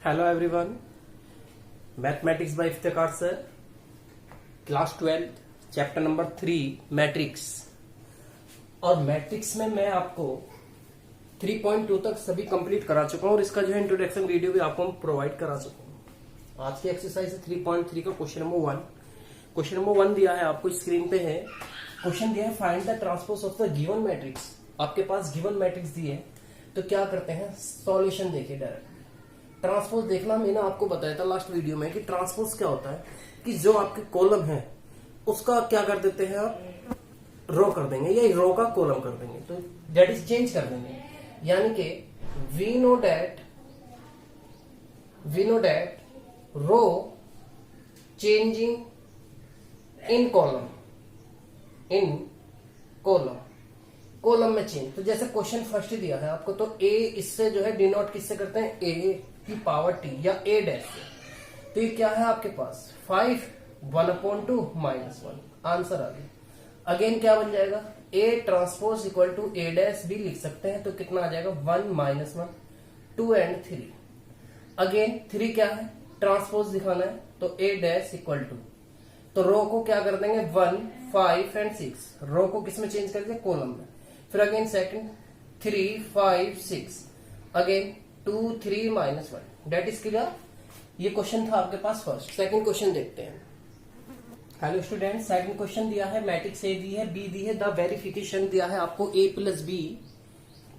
Hello everyone, mathematics bye Iftikhar sir, class 12 chapter number 3 matrix. और matrix में मैं आपको 3.2 तक सभी कंप्लीट करा चुका हूं और इसका जो है इंट्रोडक्शन वीडियो भी आपको प्रोवाइड करा चुका हूं। आज की एक्सरसाइज है 3.3 का क्वेश्चन नंबर 1। क्वेश्चन नंबर 1 दिया है आपको स्क्रीन पे है। क्वेश्चन दिया है find the transpose of the given matrix. आपके पास गिवन मैट्रिक्स दी है तो क्या करते हैं, सॉल्यूशन देखिए डायरेक्ट। ट्रांसपोज देखना मैंने आपको बताया था लास्ट वीडियो में कि ट्रांसपोज क्या होता है कि जो आपके कॉलम है उसका क्या कर देते हैं आप, रो कर देंगे या रो का कॉलम कर देंगे, तो दैट इज चेंज कर देंगे। यानी कि we know that row changing in column में चेंज। तो जैसे क्वेश्चन फर्स्ट दिया है आपको, तो ए इससे जो है डिनोट किससे करते हैं, ए की पावर टी या ए डैश से। तो ये क्या है आपके पास 5 1/2 -1 आंसर आ गया। अगेन क्या बन जाएगा, A transpose equal to A dash भी लिख सकते हैं, तो कितना आ जाएगा 1 -1 2 एंड 3। अगेन 3 क्या है, ट्रांसपोज दिखाना है, तो ए डैश इक्वल टू, तो रो को क्या कर देंगे 1 5 एंड 6, रो को किसमें चेंज कर देंगे, कॉलम में। फिर again second 3 5 6, again 2 3 -1, that is clear. ये क्वेश्चन था आपके पास फर्स्ट। सेकंड क्वेश्चन देखते हैं। हेलो स्टूडेंट, सेकंड क्वेश्चन दिया है मैट्रिक्स ए दी है, बी दी है, द वेरिफिकेशन दिया है आपको a plus B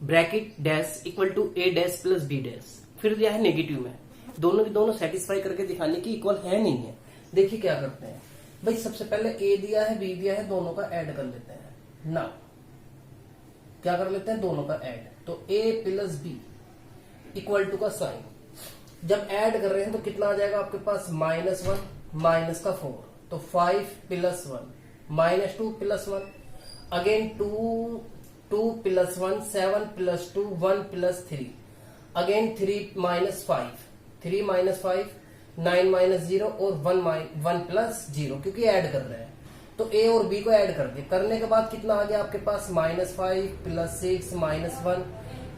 bracket dash equal to A dash plus B dash. फिर दिया है नेगेटिव में, दोनों की दोनों सेटिस्फाई करके दिखाने की इक्वल है नहीं है। देखिए क्या करते हैं भाई, सबसे पहले ए दिया है बी दिया है, दोनों का ऐड कर लेते हैं ना। क्या कर लेते हैं, दोनों का ऐड, तो a plus B equal to का साइन जब ऐड कर रहे हैं तो कितना आ जाएगा आपके पास -1 माइनस का 4, तो 5 + 1 -2 + 1, अगेन 2 + 1 7 + 2 1 + 3, अगेन 3 - 5 3 - 5 9 - 0 और 1 + 0, क्योंकि ऐड कर रहे हैं। तो ए और बी को ऐड कर दिया, करने के बाद कितना आ गया आपके पास -5 + 6 -1,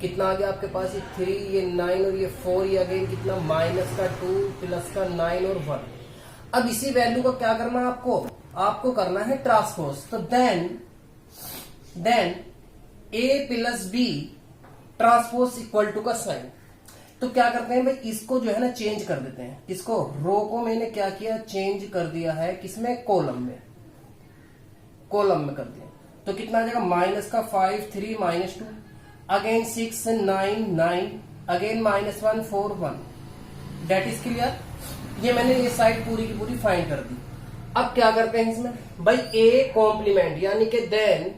कितना आ गया आपके पास, ये 3 ये 9 और ये 4, ये अगेन कितना -2 + 9 और 1। अब इसी वैल्यू को क्या करना है आपको करना है ट्रांसपोज। तो then A plus B transpose equal to का साइन। तो क्या करते हैं भाई, इसको जो है ना चेंज कर देते हैं। इसको रो को मैंने क्या किया, चेंज कर दिया है किसमें, कॉलम में कर दिया। तो कितना आ जाएगा -5 3 -2, again 6 9 9, again -1 4 1, that is clear. ये मैंने ये साइड पूरी की पूरी फाइंड कर दी। अब क्या करते हैं इसमें भाई, ए कॉम्प्लीमेंट यानी कि देन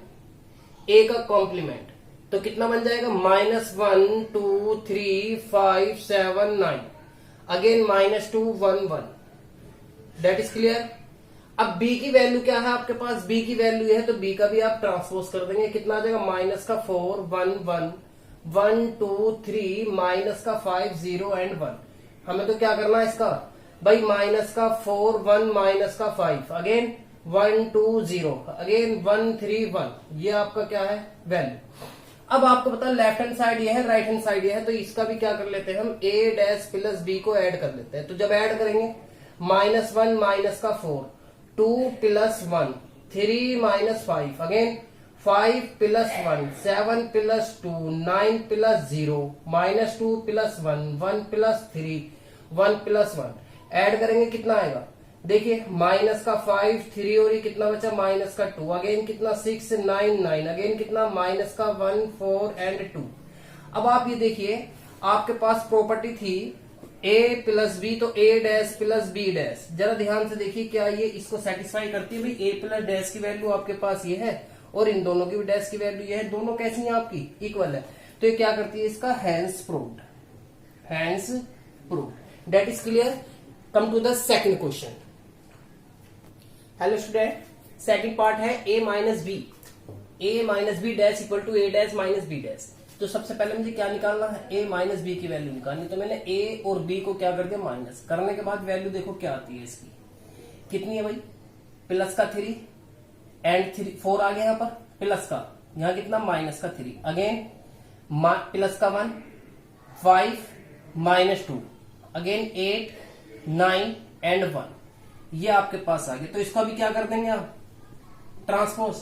ए का कॉम्प्लीमेंट, तो कितना बन जाएगा -1 2 3 5 7 9, अगेन -2 1 1, डेट इज क्लियर। अब b की वैल्यू क्या है आपके पास, b की वैल्यू है, तो b का भी आप ट्रांसपोज कर देंगे, कितना आ जाएगा -4 1 1 1 2 3 -5 0 एंड 1। हमें तो क्या करना है इसका भाई, -4 1 -5, अगेन 1 2 0, अगेन 1 3 1, ये आपका क्या है वैल्यू। अब आपको पता है लेफ्ट हैंड साइड ये है, राइट हैंड साइड ये है, तो इसका भी क्या कर लेते हैं हम, a डैश प्लस b को ऐड कर लेते हैं। तो जब ऐड करेंगे -1 -4 2 + 1 3 - 5, अगेन 5 + 1 7 + 2 9 + 0 -2 + 1 1 + 3 1 + 1, ऐड करेंगे कितना आएगा, देखिए -5 3 और ये कितना बचा -2, अगेन कितना 6 9 9, अगेन कितना -1 4 एंड 2। अब आप ये देखिए आपके पास प्रॉपर्टी थी a प्लस बी, तो a dash plus B dash, जरा ध्यान से देखिए क्या ये इसको सेटिस्फाई करती है भाई। a प्लस डैश की वैल्यू आपके पास ये है और इन दोनों की भी डैश की वैल्यू ये है, दोनों कैसी हैं आपकी, इक्वल है। तो ये क्या करती है, इसका hence proved, that is clear. Come to the second question. Hello student, second part है a minus B dash equal to a dash minus B dash. तो सबसे पहले मुझे क्या निकालना है, a माइनस बी की वैल्यू निकालनी। तो मैंने a और b को क्या कर दिया, माइनस करने के बाद वैल्यू देखो क्या आती है इसकी, कितनी है भाई, प्लस का 3 एंड 4 आ गया यहाँ पर, प्लस का यहाँ कितना -3, अगेन प्लस का 1 5 -2, अगेन 8 9 एंड 1 ये आपके पास आ गए। तो इसको अभी क्या कर देंगे आप, ट्रांसपोज।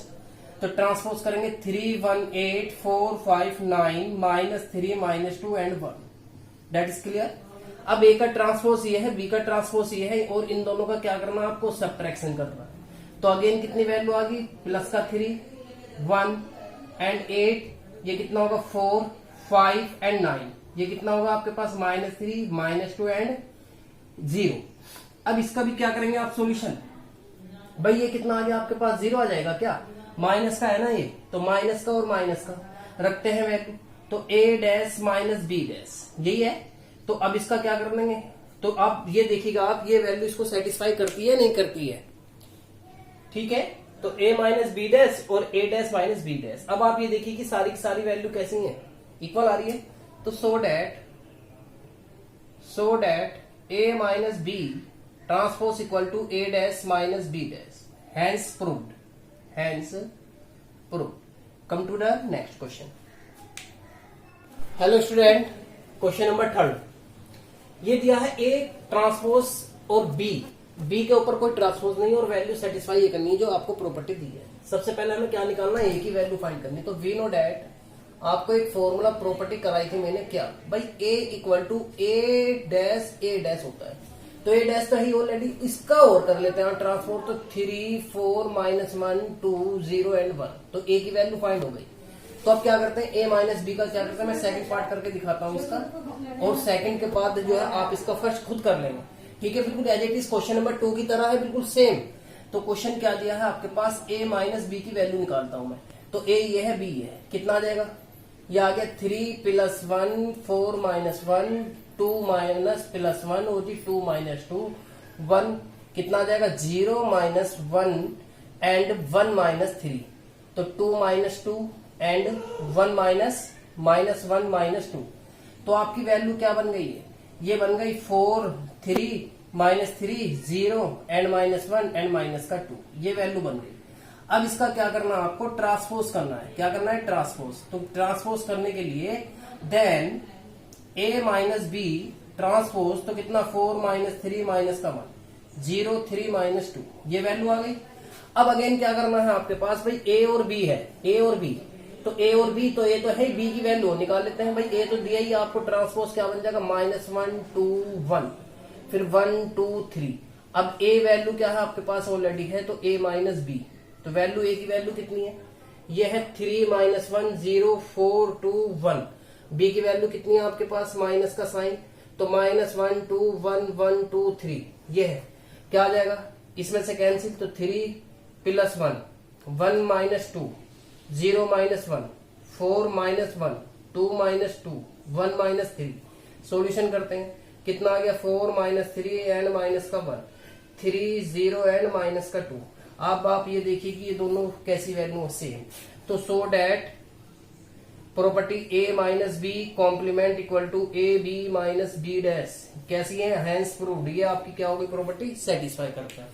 तो ट्रांसपोज करेंगे 3 1 8 4 5 9 -3 -2 एंड 1। That is clear. अब ए का ट्रांसपोज ये है, बी का ट्रांसपोज ये है, और इन दोनों का क्या करना है आपको, सब्ट्रैक्शन करना है। तो अगेन कितनी वैल्यू आ गई, प्लस का 3 1 एंड 8, ये कितना होगा 4 5 एंड 9, ये कितना होगा आपके पास -3 -2 एंड 0। अब इसका भी क्या करेंगे आप, सॉल्यूशन। भाई ये कितना आ गया आपके पास, 0 आ जाएगा क्या, माइनस का है ना ये, तो माइनस का और माइनस का रखते हैं वैल्यू। तो a dash minus B dash यही है। तो अब इसका क्या कर देंगे, तो आप ये देखिएगा आप, ये वैल्यू इसको सेटिस्फाई करती है नहीं करती है, ठीक है। तो a माइनस बी डैश और a dash minus B dash. अब आप ये देखिए कि सारी की सारी वैल्यू कैसी है, इक्वल आ रही है। तो so that a minus B transpose equal to a dash minus B dash, hence proved, hence proved. Come to the next question. Hello student, question number 3 ये दिया है a ट्रांसपोज और b के ऊपर कोई ट्रांसपोज नहीं और वैल्यू सेटिस्फाई ये करनी है जो आपको प्रॉपर्टी दी है। सबसे पहले हमें क्या निकालना है, a की वैल्यू फाइंड करनी। तो वी नो डैट, आपको एक फॉर्मूला प्रॉपर्टी कराई थी मैंने, क्या भाई, a equal to a dash होता है। तो a डैश तो ही ऑलरेडी, इसका और कर लेते हैं ट्रांसपोज। तो 3 4 -1 2 0 एंड 1, तो a की वैल्यू फाइंड हो गई। तो अब क्या करते हैं, a माइनस बी का क्या करते हैं, मैं सेकंड पार्ट करके दिखाता हूं इसका, और सेकंड के बाद जो है आप इसका फर्स्ट खुद कर लेंगे, ठीक है। बिल्कुल as it is question number 2 की तरह है, बिल्कुल सेम। तो क्वेश्चन क्या दिया है आपके पास, a माइनस बी की वैल्यू निकालता हूं मैं। तो a ये है, b ये है, कितना आ जाएगा, ये आ गया 3 + 1 4 -1 2 -+1 और जी 2 -2 1, कितना आ जाएगा 0 -1 एंड 1 -3। तो 2 -2 एंड 1 -1 -2। तो आपकी वैल्यू क्या बन गई है, ये बन गई 4 3 -3 0 एंड -1 एंड -2, ये वैल्यू बन गई। अब इसका क्या करना है आपको, ट्रांसपोज करना है। क्या करना है, ट्रांसपोज। तो ट्रांसपोज करने के लिए then a minus B transpose, तो कितना 4 -3 -1 0 3 -2, ये वैल्यू आ गई। अब अगेन क्या करना है आपके पास, भाई a और b है, a और b। तो a और b, तो a तो है, b की वैल्यू निकाल लेते हैं। भाई a तो दिया ही आपको, ट्रांसपोज क्या बन जाएगा, -1 2 1, फिर 1 2 3। अब a वैल्यू क्या है आपके पास ऑलरेडी है, तो a माइनस बी। तो वैल्यू a की वैल्यू कितनी है, ये है 3 -1 0 4 2 1। b की वैल्यू कितनी है आपके पास, माइनस का साइन, तो -1 2 1 1 2 3, ये है। क्या आ जाएगा इसमें से कैंसिल, तो 3 + 1 1 -2 0 -1 4 -1 2 -2 1 -3। सॉल्यूशन करते हैं, कितना आ गया 4 -3 एंड -1 3 0 एंड -2। अब आप ये देखिए कि ये दोनों कैसी वैल्यू सेम। तो so that property a minus B complement equal to a b minus B dash कैसी है, हैंस प्रूव्ड। ये आपकी क्या होगी, प्रॉपर्टी सेटिस्फाई करता है।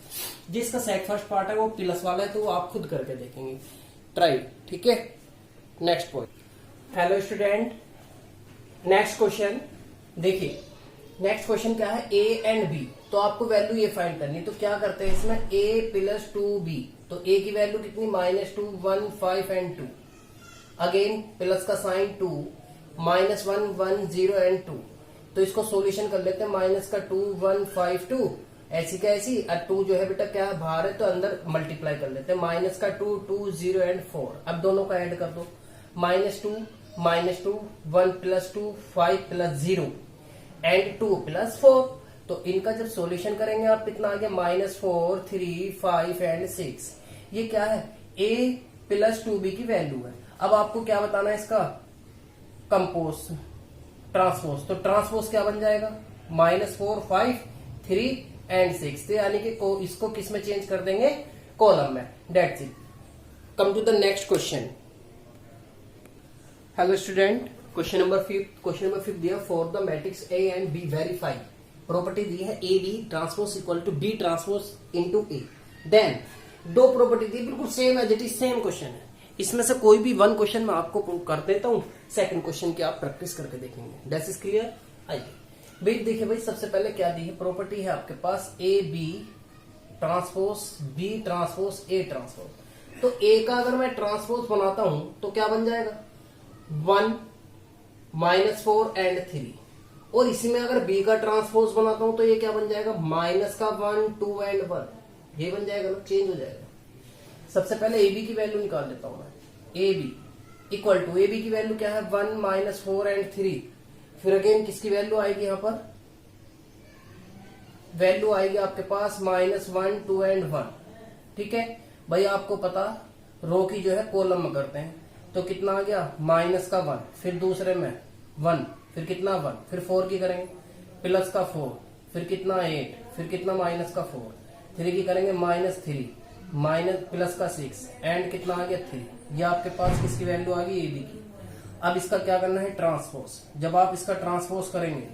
जिसका सेट फर्स्ट पार्ट है वो प्लस वाला है, तो वो आप खुद करके देखेंगे, ट्राई, ठीक है। Next point. Hello student, next question देखिए। नेक्स्ट क्वेश्चन क्या है, a एंड b। तो आपको वैल्यू ये फाइंड करनी है। तो क्या करते हैं इसमें, a + 2b। तो a की वैल्यू कितनी, -2 1 5 एंड 2। अगेन प्लस का साइन 2 -1 1 0 एंड 2। तो इसको सॉल्यूशन कर लेते हैं, -2 1 5 2, ऐसी का ऐसी। और 2 जो है बेटा क्या है, बाहर है, तो अंदर मल्टीप्लाई कर लेते हैं, -2 2 0 एंड 4। अब दोनों का ऐड कर दो, -2 -2 1 + 2 5 + 0 एंड 2 + 4। तो इनका जब सॉल्यूशन करेंगे आप, कितना आ गया, -4 3 5 एंड 6। ये क्या है, a + 2b की वैल्यू है। अब आपको क्या बताना है इसका, कंपोज ट्रांसपोज। तो ट्रांसपोज क्या बन जाएगा, -4 5 3 एंड 6। तो यानी कि इसको किस में चेंज कर देंगे, कॉलम में। That's it. Come to the next question. Hello student, question number 5 दिया, for the matrix a and b verify. Property दी है a b transpose equal to b transpose into a। Then दो property दी, बिल्कुल same as it is, same question है। इसमें से कोई भी वन क्वेश्चन मैं आपको कर देता हूं, सेकंड क्वेश्चन की आप प्रैक्टिस करके देखेंगे। That is clear. आइए भाई देखिए भाई, सबसे पहले क्या दी है, प्रॉपर्टी है आपके पास A B transpose B transpose A transpose. तो ए का अगर मैं ट्रांसपोज बनाता हूं तो क्या बन जाएगा, 1 -4 एंड 3। और इसी में अगर बी का ट्रांसपोज बनाता हूं तो ये क्या बन जाएगा, -1 2 एंड 1। ये बन जाएगा ना, चेंज हो जाएगा। सबसे पहले ए बी की वैल्यू निकाल लेता हूं मैं। A B equal to, A B की वैल्यू क्या है, 1 -4 एंड 3। फिर अगेन किसकी वैल्यू आएगी, यहां पर वैल्यू आएगी आपके पास -1 2 एंड 1। ठीक है भाई, आपको पता रो की जो है कॉलम में करते हैं, तो कितना आ गया, -1, फिर दूसरे में 1, फिर कितना 1, फिर 4 की करेंगे +4, फिर कितना 8, फिर कितना -4, 3 की करेंगे -3, +6 एंड कितना आ गया 3। ये आपके पास किसकी वैल्यू आ गई, ए बी की। अब इसका क्या करना है, ट्रांसपोज। जब आप इसका ट्रांसपोज करेंगे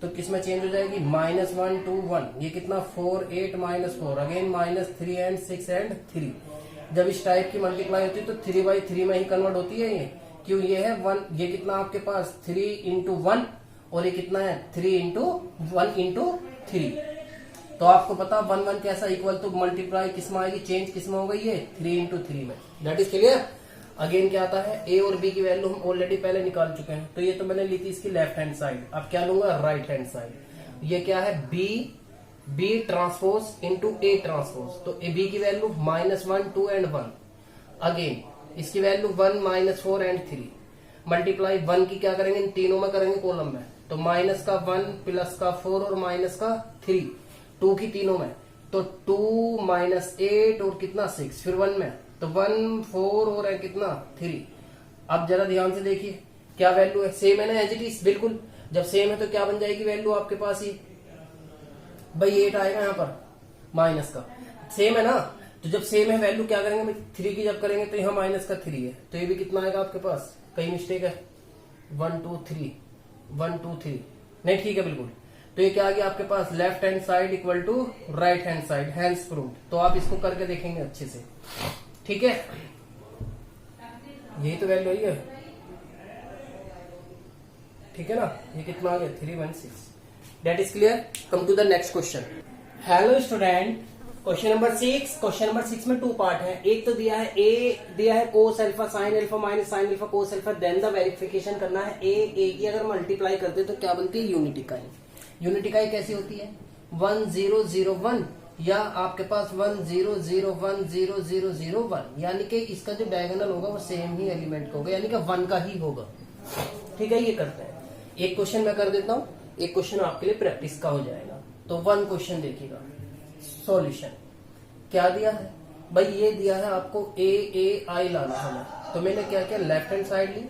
तो किसमें चेंज हो जाएगी, -1 2 1, ये कितना 4 8 -4, अगेन -3 एंड 6 एंड 3। जब इस टाइप की मल्टीप्लाई होती है तो 3/3 में ही कन्वर्ट होती है ये, क्यों, ये है 1, ये कितना आपके पास 3 × 1 और ये कितना है 3 × 1 × 3। तो आपको पता 1 1 कैसा इक्वल, तो मल्टीप्लाई किसमें आएगी, चेंज किसमें होगा, ये 3 × 3 में। That is clear. अगेन क्या आता है, ए और बी की वैल्यू हम ऑलरेडी पहले निकाल चुके हैं, तो ये तो मैंने ली थी इसकी लेफ्ट हैंड साइड। अब क्या लूंगा, राइट हैंड साइड। ये क्या है, B transpose into A transpose. तो ए बी की वैल्यू -1 2 एंड 1, अगेन इसकी वैल्यू 1 -4 एंड 3, मल्टीप्लाई 1 की क्या करेंगे, इन तीनों में करेंगे कॉलम में, तो -1 +4 और -3, 2 की तीनों में, तो 2 -8 और कितना 6, फिर 1 में, तो 1 4 और है कितना 3। अब जरा ध्यान से देखिए क्या वैल्यू है, सेम है ना, एज इट इज बिल्कुल। जब सेम है तो क्या बन जाएगी वैल्यू आपके पास ही, भाई 8 आएगा यहाँ पर माइनस का, सेम है ना। तो जब सेम है वैल्यू क्या करेंगे, 3 की जब करेंगे तो यहाँ -3 है, तो ये भी कितना आएगा आपके पास, कहीं मिस्टेक है, 1 2 3 1 2 3 नहीं, ठीक है बिल्कुल। तो ये क्या आ गया आपके पास, left hand side equal to right hand side, hence proved. तो आप इसको करके देखेंगे अच्छे से, ठीक है, यही तो वैल्यू है, ठीक है ना। ये कितना आ गया, 316। That is clear. Come to the next question. Hello student, question number 6। Question number 6 में 2 पार्ट है। एक तो दिया है ए, दिया है cos alpha sin alpha minus sin alpha cos alpha, then the verification करना है। ए की अगर मल्टीप्लाई करते तो क्या बनती है, यूनिट इकाई। यूनिट इकाई कैसी होती है, 1 0 0 1, या आपके पास 1 0 0 1 0 0 0 1, यानी कि इसका जो डायगोनल होगा वो सेम ही एलिमेंट का होगा, यानी कि 1 का ही होगा। ठीक है, ये करते हैं। एक क्वेश्चन मैं कर देता हूँ, एक क्वेश्चन आपके लिए प्रैक्टिस का हो जाएगा। तो 1 क्वेश्चन देखिएगा, सॉल्यूशन क्या दिया है भाई, ये दिया है आपको ए आई लाना हमें। तो मैंने क्या किया, लेफ्ट हैंड साइड ली,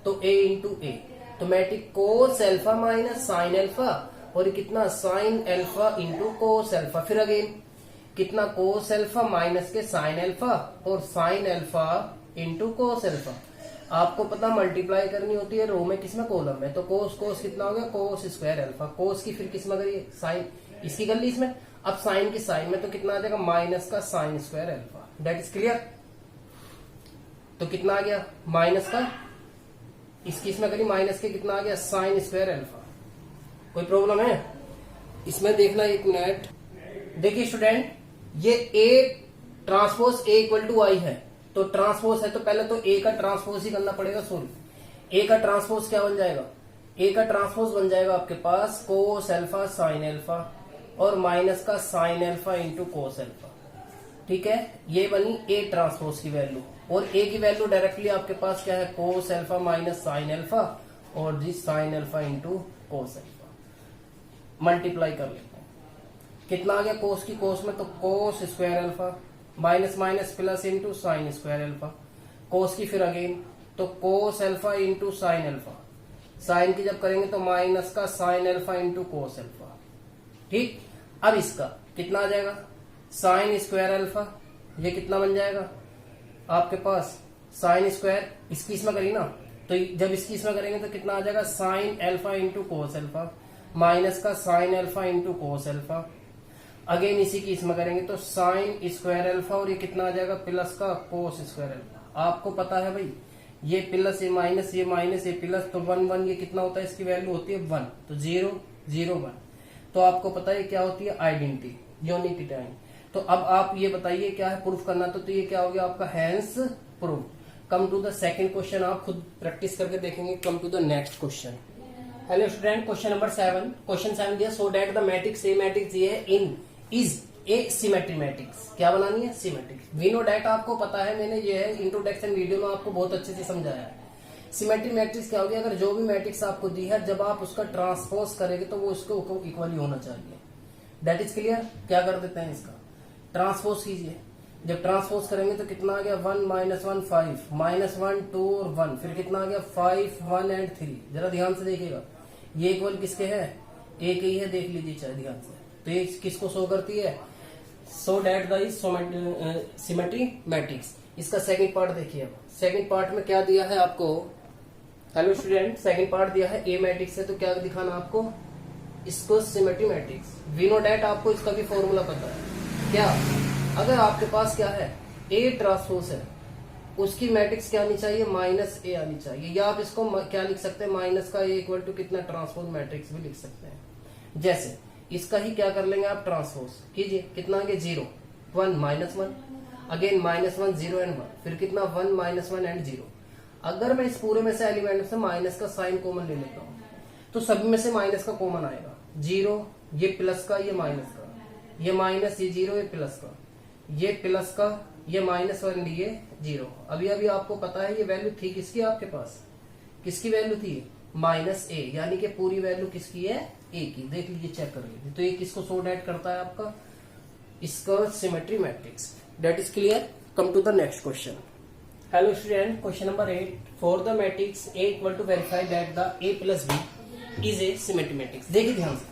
तो a इंटू ए, तो matrix cos alpha minus sine alpha, और कितना sine alpha into cos alpha, फिर अगेन कितना कोस अल्फा माइनस के साइन अल्फा और sine alpha into cos alpha. आपको पता मल्टीप्लाई करनी होती है रो में किसमें, कॉलम में, तो कोस कोस कितना हो गया, कोस स्क्वायर अल्फा, कोस की फिर किसमें करिए, साइन, इसकी कर ली इसमें। अब साइन की साइन में तो कितना आ जाएगा, माइनस का sign square alpha. That is clear. तो कितना आ गया, माइनस का, इसकी इसमें करी माइनस के, कितना आ गया, साइन स्क्वायर अल्फा। कोई प्रॉब्लम है इसमें, देखना एक मिनट। देखिए स्टूडेंट, ये A transpose A equal to I है, तो ट्रांसपोज है तो पहले तो ए का ट्रांसपोज ही करना पड़ेगा। सॉरी, ए का ट्रांसपोज क्या बन जाएगा, ए का ट्रांसपोज बन जाएगा आपके पास कोस अल्फा साइन अल्फा और माइनस का sine alpha into cos alpha. ठीक है, ये बनी ए ट्रांसपोज की वैल्यू, और ए की वैल्यू डायरेक्टली आपके पास क्या है, cos alpha minus sine alpha और जी sine alpha into cos alpha. Multiply कर लेते हैं, कितना आ गया, कोस की कोस में तो cos square alpha minus minus plus into sine square alpha, cos की फिर अगेन तो cos alpha into sine alpha, sine की जब करेंगे तो माइनस का sine alpha into cos alpha. ठीक, अब इसका कितना आ जाएगा, साइन स्क्वायर अल्फा, ये कितना बन जाएगा आपके पास, साइन स्क्वायर, इसकी इसमें करी ना, तो जब इसकी इसमें करेंगे तो कितना आ जाएगा, sine alpha into cos alpha minus का sine alpha into cos alpha, again इसी की इसमें करेंगे तो साइन स्क्वायर अल्फा, और ये कितना आ जाएगा, प्लस का कोस स्क्वायर अल्फा। आपको पता है भाई, ये प्लस ये माइनस ये प्लस, तो 1 1 ये कितना होता है, इसकी वैल्यू होती है 1, तो 0 0 1। तो आपको पता है क्या होती है आइडेंटिटी, यूनिटी टाइम। तो अब आप ये बताइए क्या है प्रूफ करना, तो ये क्या हो गया आपका hence proof. Come to the second question, आप खुद प्रैक्टिस करके देखेंगे। Come to the next question. Hello student, question number 7। Question 7 दिया, so that the matrix A matrix ये in is a symmetry matrix. क्या बनानी है? सिमेट्रिक्स। वी नो डैट आपको पता है, मैंने ये है इंट्रोडक्शन वीडियो में आपको बहुत अच्छे से समझाया है। सिमेट्री मैट्रिक्स क्या होगी? अगर जो भी मैट्रिक्स आपको दी है, जब आप उसका ट्रांसपोज करेंगे तो वो उसको इक्वली होना चाहिए। That is clear. क्या कर देते हैं इसका ट्रांसपोज कीजिए। जब ट्रांसपोज करेंगे तो कितना आ गया 1 -1 5 -1 2 और 1, फिर कितना आ गया 5 1 एंड 3। जरा ध्यान से देखिएगा, ये इक्वल किसके है? ए के ही है, देख लीजिए चाहे ध्यान से। तो ये किसको शो करती है? So that the symmetry matrix. इसका सेकंड पार्ट देखिए। अब सेकंड पार्ट में क्या दिया है आपको? हेलो स्टूडेंट, सेकंड पार्ट दिया है ए मैट्रिक्स है, तो क्या दिखाना आपको? इसको symmetry matrix. We know that आपको इसका भी फॉर्मूला पता है क्या? अगर आपके पास क्या है ए ट्रांसपोज है, उसकी मैट्रिक्स क्या आनी चाहिए? -a आनी चाहिए। या आप इसको क्या लिख सकते हैं? माइनस का ए इक्वल टू कितना ट्रांसपोज मैट्रिक्स भी लिख सकते हैं। जैसे इसका ही क्या कर लेंगे आप? ट्रांसपोज कीजिए। कितना आगे 0 1 -1, अगेन -1 0 एंड 1, फिर कितना 1 -1 एंड 0। अगर मैं इस पूरे में से एलिमेंट से माइनस का साइन कॉमन ले लेता हूं, तो सभी में से माइनस का कॉमन आएगा। 0 ये प्लस का, ये माइनस का, ये माइनस, ये 0 ये प्लस का, ये प्लस का, ये माइनस और ये 0। अभी अभी आपको पता है ये वैल्यू थी किसकी आपके पास? किसकी वैल्यू थी? -a, यानी कि पूरी वैल्यू किसकी है? a की। देख लीजिए, चेक कर लीजिए। तो ये किसको सो डैट करता है आपका? इसका symmetry matrix. That is clear. Come to the next question. Hello student, question number 8। For the matrix a equal to verify that the a plus b is a symmetry matrix. देखिए ध्यान से,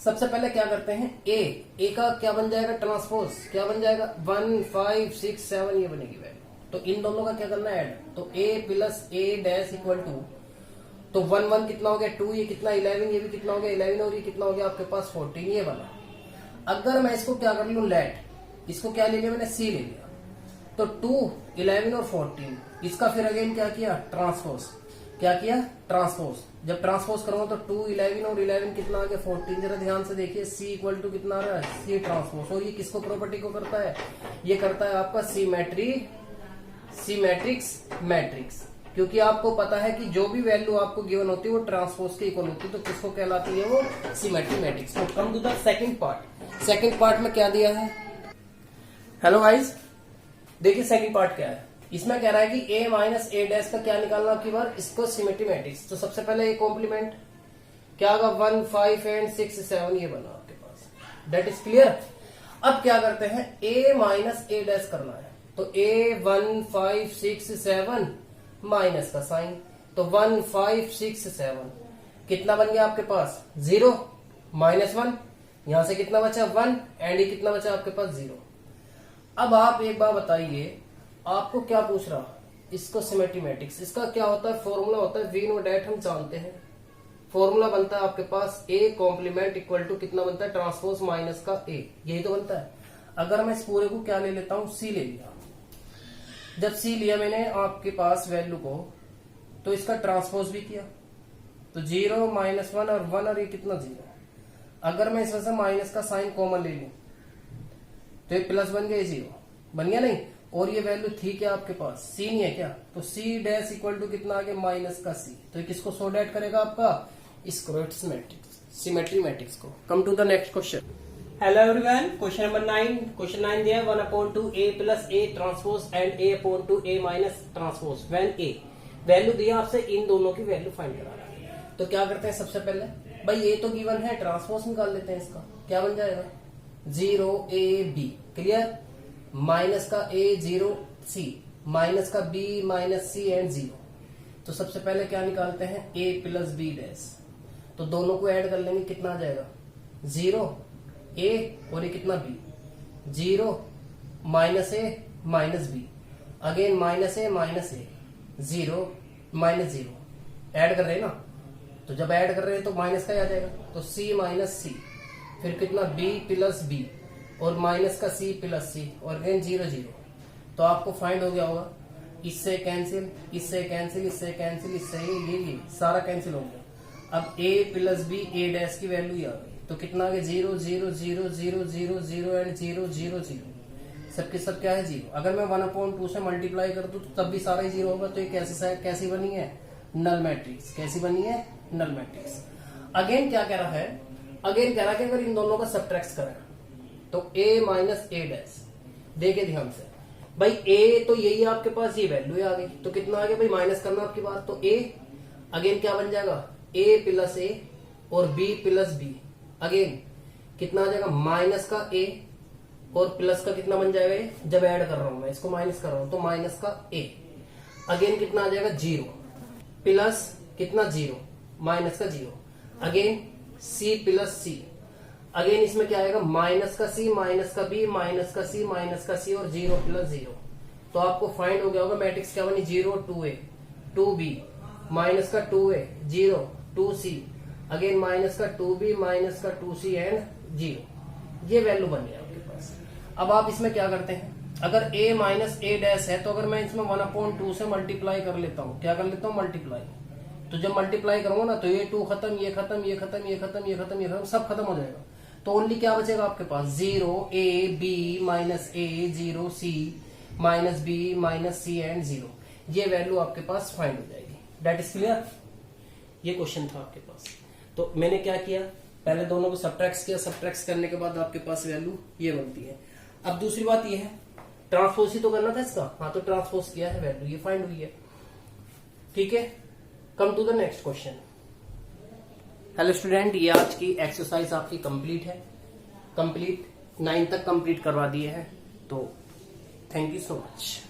सबसे पहले क्या करते हैं? ए का क्या बन जाएगा? ट्रांसपोज। क्या बन जाएगा? 1 5 6 7 ये बनेगी वैल्यू। तो इन दोनों का क्या करना है? ऐड। तो a plus a dash equal to, तो 1 1 कितना हो गया 2, ये कितना 11, ये भी कितना हो गया 11, और ये कितना हो गया आपके पास 14, ये वाला। अगर मैं इसको क्या कर लूं? लेट, इसको क्या ले लिया मैंने? c ले लिया। तो 2 11 और 14, इसका फिर अगेन क्या किया? ट्रांसपोज। क्या किया? ट्रांसपोज। जब ट्रांसपोज करूंगा तो 2 11 और 11 कितना आ गया 14। जरा ध्यान से देखिए, c इक्वल टू कितना आ रहा है? c transpose. और ये किसको प्रॉपर्टी को करता है? ये करता है आपका सिमेट्रिक्स मैट्रिक्स। क्योंकि आपको पता है कि जो भी वैल्यू आपको गिवन होती है वो ट्रांसपोज के इक्वल होती है, तो किसको कहलाती है? वो सिमेट्री मैट्रिक्स। तो come to the second part. Second part में क्या दिया है? हेलो गाइस, देखिए सेकंड पार्ट क्या है। इसमें कह रहा है कि a माइनस a डैश का क्या निकालना आपकी बार? इसको सिमेट्री मैट्रिक्स। तो सबसे पहले एक कॉम्प्लीमेंट क्या होगा? 1 5 एंड 6 7 ये बना आपके पास। That is clear. अब क्या करते हैं? a माइनस a डैश करना है, तो a 1 5 6 7 माइनस का साइन, तो 1 5 6 7 कितना बन गया आपके पास? 0 -1, यहां से कितना बचा? 1, एंड ये कितना बचा आपके पास? 0। अब आप एक बार बताइए, आपको क्या पूछ रहा? इसको सिमेट्री मैट्रिक्स। इसका क्या होता है? फॉर्मूला होता है वी नो डैट, हम जानते हैं। फॉर्मूला बनता है आपके पास a कॉम्प्लीमेंट इक्वल टू कितना बनता है? ट्रांसपोज माइनस का a, यही तो बनता है। अगर मैं इस पूरे को क्या ले लेता हूं? c ले लिया। जब c लिया मैंने आपके पास वैल्यू को, तो इसका ट्रांसपोज भी किया, तो 0 -1 और 1, और ये कितना 0। अगर मैं इसमें से माइनस का साइन कॉमन ले लूं तो ये प्लस बन गया, 0 बन गया नहीं। और ये वैल्यू थी क्या आपके पास? c नहीं है क्या? तो c डैश इक्वल टू कितना आ गया? माइनस का c। तो ये किसको सो डैट करेगा आपका? इसको सिमेट्री मैट्रिक्स को। Come to the next question. Hello everyone, question number 9। Question 9 दिया 1/2 a plus a transpose and a/2 a minus transpose when a। Value दिया आपसे, इन दोनों की वैल्यू फाइंड कराना है। तो क्या करते हैं? सबसे पहले भाई a तो गिवन है, ट्रांसपोज निकाल लेते हैं। इसका क्या बन जाएगा? 0 a b। क्लियर। माइनस का a 0 c, माइनस का b माइनस c एंड 0। तो सबसे पहले क्या निकालते हैं? a plus b dash. तो दोनों को ऐड कर लेंगे, कितना आ जाएगा? 0 a और ये कितना b, 0 minus a minus b, again minus a minus a, 0 minus 0। Add कर रहे हैं ना, तो जब ऐड कर रहे हैं तो माइनस का ही आ जाएगा। तो c माइनस c, फिर कितना b प्लस b, और माइनस का c प्लस c, और अगेन 0 0। तो आपको फाइंड हो गया होगा, इससे कैंसिल, इससे कैंसिल, इससे कैंसिल, इससे ये सारा कैंसिल हो गया। अब a plus B a dash की वैल्यू ही आ गई, तो कितना आ गया 0 0 0 0 0 0 एंड 0 0 0, सबके सब क्या है 0। अगर मैं 1/2 से मल्टीप्लाई कर दूं तो तब भी सारा ही 0 होगा, तो ये कैसी बनी है, नल मैट्रिक्स। कैसी बनी है, नल मैट्रिक्स। अगेन क्या कह रहा है, अगेन कह रहा है कि अगर इन दोनों का सब्ट्रैक्ट करें तो a माइनस a डैश, देखे ध्यान से भाई a तो यही है आपके पास, ये वैल्यू आ गई, तो कितना आ गया भाई, माइनस करना आपकी बात, तो a अगेन क्या बन जाएगा, a प्लस a और b प्लस b, अगेन कितना आ जाएगा, माइनस का a और प्लस का कितना बन जाएगा, ये जब ऐड कर रहा हूं मैं इसको माइनस कर रहा हूं तो माइनस का a, अगेन कितना आ जाएगा 0 प्लस कितना 0 माइनस का 0, again c plus c, again इसमें क्या आएगा, माइनस का c माइनस का b माइनस का c माइनस का c और 0 प्लस 0। तो आपको फाइंड हो गया होगा मैट्रिक्स क्या बनी, 0 2a 2b माइनस का 2a 0 2c, अगेन माइनस का 2b माइनस का 2c एंड 0, ये वैल्यू बन गया आपके पास। अब आप इसमें क्या करते हैं, अगर a माइनस a डैश है तो अगर मैं इसमें 1/2 से मल्टीप्लाई कर लेता हूँ, क्या कर लेता हूँ मल्टीप्लाई, तो जब मल्टीप्लाई करूंगा ना तो ये 2 खत्म, ये खत्म, ये खत्म, ये खत्म, ये खत्म, ये खत्म, सब खत्म हो जाएगा, तो ओनली क्या बचेगा आपके पास 0 a b minus a 0 c minus b minus c and 0, ये वैल्यू आपके पास फाइंड हो जाएगी। दैट इज क्लियर, ये क्वेश्चन था आपके पास। तो मैंने क्या किया, पहले दोनों को सब्ट्रैक्ट किया, सब्ट्रैक्ट करने के बाद आपके पास वैल्यू ये बनती है। अब दूसरी बात ये है, ट्रांसपोज ही तो करना था इसका, हाँ तो ट्रांसपोज किया है, वैल्यू ये फाइंड हुई है। ठीक है, come to the next question. Hello student, ये आज की एक्सरसाइज आपकी कंप्लीट है, कंप्लीट 9 तक कंप्लीट करवा दिए हैं, तो थैंक यू सो मच।